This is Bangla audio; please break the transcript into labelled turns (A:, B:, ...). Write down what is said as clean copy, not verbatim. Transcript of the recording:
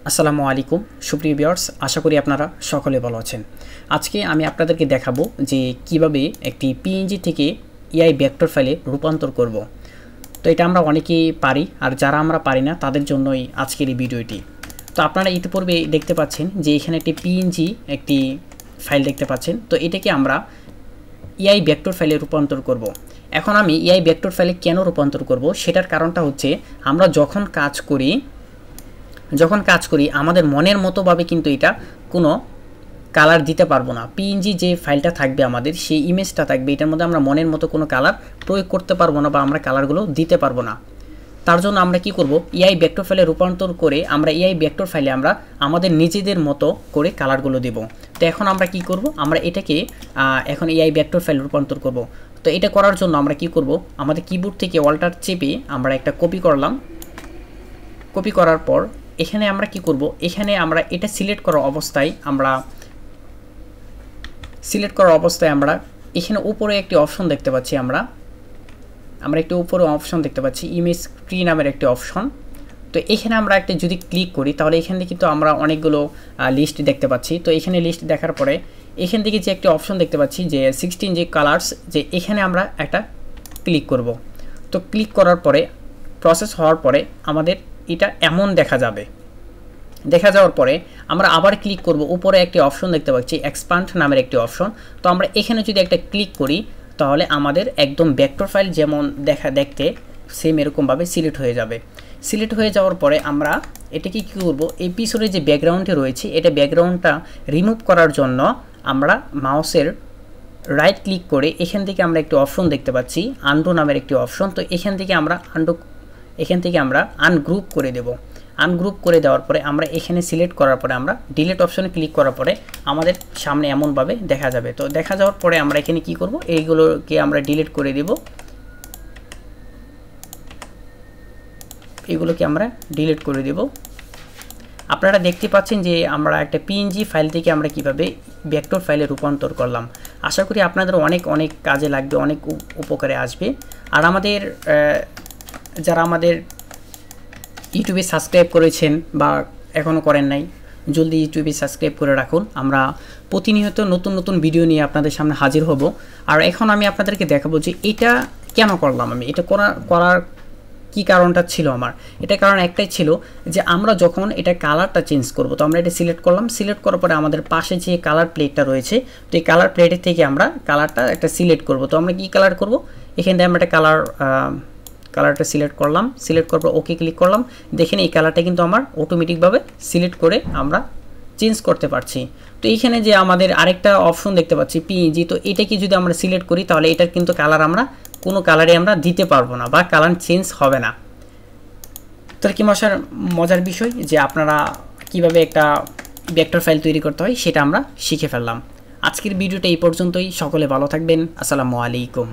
A: আসসালামু আলাইকুম সুপ্রিয় ভিউয়ার্স, আশা করি আপনারা সকলে ভালো আছেন। আজকে আমি আপনাদেরকে দেখাবো যে কিভাবে একটি পিএনজি থেকে এআই ভেক্টর ফাইলে রূপান্তর করব। তো এটা আমরা অনেকেই পারি, আর যারা আমরা পারি না তাদের জন্যই আজকের এই ভিডিওটি। তো আপনারা ইতিপূর্বে দেখতে পাচ্ছেন যে এখানে একটি পিএনজি একটি ফাইল দেখতে পাচ্ছেন। তো এটাকে আমরা এআই ভেক্টর ফাইলে রূপান্তর করব। এখন আমি এআই ভেক্টর ফাইলে কেন রূপান্তর করব সেটার কারণটা হচ্ছে, আমরা যখন কাজ করি আমাদের মনের মতোভাবে কিন্তু এটা কোনো কালার দিতে পারবো না। পিএনজি যে ফাইলটা থাকবে আমাদের, সেই ইমেজটা থাকবে, এটার মধ্যে আমরা মনের মতো কোনো কালার প্রয়োগ করতে পারবো না বা আমরা কালারগুলো দিতে পারবো না। তার জন্য আমরা কি করব, এআই ভেক্টর ফাইলে রূপান্তর করে আমরা এআই ভেক্টর ফাইলে আমরা আমাদের নিজেদের মতো করে কালারগুলো দেব। তো এখন আমরা কি করব, আমরা এটাকে এখন এআই ভেক্টর ফাইলে রূপান্তর করব। তো এটা করার জন্য আমরা কি করব, আমাদের কিবোর্ড থেকে অল্টার চেপে আমরা একটা কপি করলাম। কপি করার পর এখানে আমরা কি করব, এখানে আমরা এটা সিলেক্ট করার অবস্থায় আমরা এখানে উপরে একটি অপশন দেখতে পাচ্ছি, আমরা একটি উপরে অপশন দেখতে পাচ্ছি, ইমেজ ট্রি নামের একটি অপশন। তো এখানে আমরা একটা যদি ক্লিক করি তাহলে এখান থেকে কিন্তু আমরা অনেকগুলো লিস্ট দেখতে পাচ্ছি। তো এখানে লিস্ট দেখার পরে এখান থেকে যে একটি অপশন দেখতে পাচ্ছি যে 16 যে কালার্স, যে এখানে আমরা একটা ক্লিক করব। তো ক্লিক করার পরে প্রসেস হওয়ার পরে আমাদের এটা এমন দেখা যাওয়ার পরে আমরা আবার ক্লিক করব। উপরে একটি অপশন দেখতে পাচ্ছি এক্সপ্যান্ড নামের একটি অপশন। তো আমরা এখানে যদি একটা ক্লিক করি তাহলে আমাদের একদম ভেক্টর ফাইল যেমন দেখতে সেম এরকমভাবে সিলেক্ট হয়ে যাবে। সিলেক্ট হয়ে যাওয়ার পরে আমরা এটাকে কী করব, এই পিছনে যে ব্যাকগ্রাউন্ডটি রয়েছে এটা ব্যাকগ্রাউন্ডটা রিমুভ করার জন্য আমরা মাউসের রাইট ক্লিক করে এখান থেকে আমরা একটি অপশন দেখতে পাচ্ছি আনডু নামের একটি অপশন। তো এখান থেকে আমরা আনগ্রুপ করে দেব। আনগ্রুপ করে দেওয়ার পরে আমরা এখানে সিলেক্ট করার পরে আমরা ডিলিট অপশনে ক্লিক করার পরে আমাদের সামনে এমনভাবে দেখা যাবে। তো দেখা যাওয়ার পরে আমরা এখানে কি করব, এইগুলোকে আমরা ডিলিট করে দেব। আপনারা দেখতে পাচ্ছেন যে আমরা একটা পিএনজি ফাইল থেকে আমরা কিভাবে ভেক্টর ফাইলে রূপান্তর করলাম। আশা করি আপনাদের অনেক কাজে লাগবে, অনেক উপকারে আসবে। আর যারা আমাদের ইউটিউবে সাবস্ক্রাইব করেছেন বা এখনও করেন নাই, জলদি ইউটিউবে সাবস্ক্রাইব করে রাখুন। আমরা প্রতিনিয়ত নতুন ভিডিও নিয়ে আপনাদের সামনে হাজির হব। আর এখন আমি আপনাদেরকে দেখাবো যে এটা কেন করলাম। আমি এটা করার কি কারণটা ছিল আমার, এটা কারণ একটাই ছিল যে আমরা যখন এটা কালারটা চেঞ্জ করব, তো আমরা এটা সিলেক্ট করলাম। সিলেক্ট করার পরে আমাদের পাশে যে কালার প্লেটটা রয়েছে, তো এই কালার প্লেটের থেকে আমরা কালারটা একটা সিলেক্ট করব। তো আমরা কি কালার করব, এখান থেকে আমরা একটা কালারটা সিলেক্ট করলাম। সিলেক্ট করার পর ওকে ক্লিক করলাম। দেখেন এই কালারটা কিন্তু আমার অটোমেটিকভাবে সিলেক্ট করে আমরা চেঞ্জ করতে পারছি। তো এইখানে যে আমাদের আরেকটা অপশন দেখতে পাচ্ছি পিএনজি, তো এটাকে যদি আমরা সিলেক্ট করি তাহলে এটার কিন্তু কালার আমরা কোনো কালারে আমরা দিতে পারবো না বা কালার চেঞ্জ হবে না। তো কি মজার বিষয় যে আপনারা কিভাবে একটা ভেক্টর ফাইল তৈরি করতে হয় সেটা আমরা শিখে ফেললাম। আজকের ভিডিওটা এই পর্যন্তই। সকলে ভালো থাকবেন। আসসালামু আলাইকুম।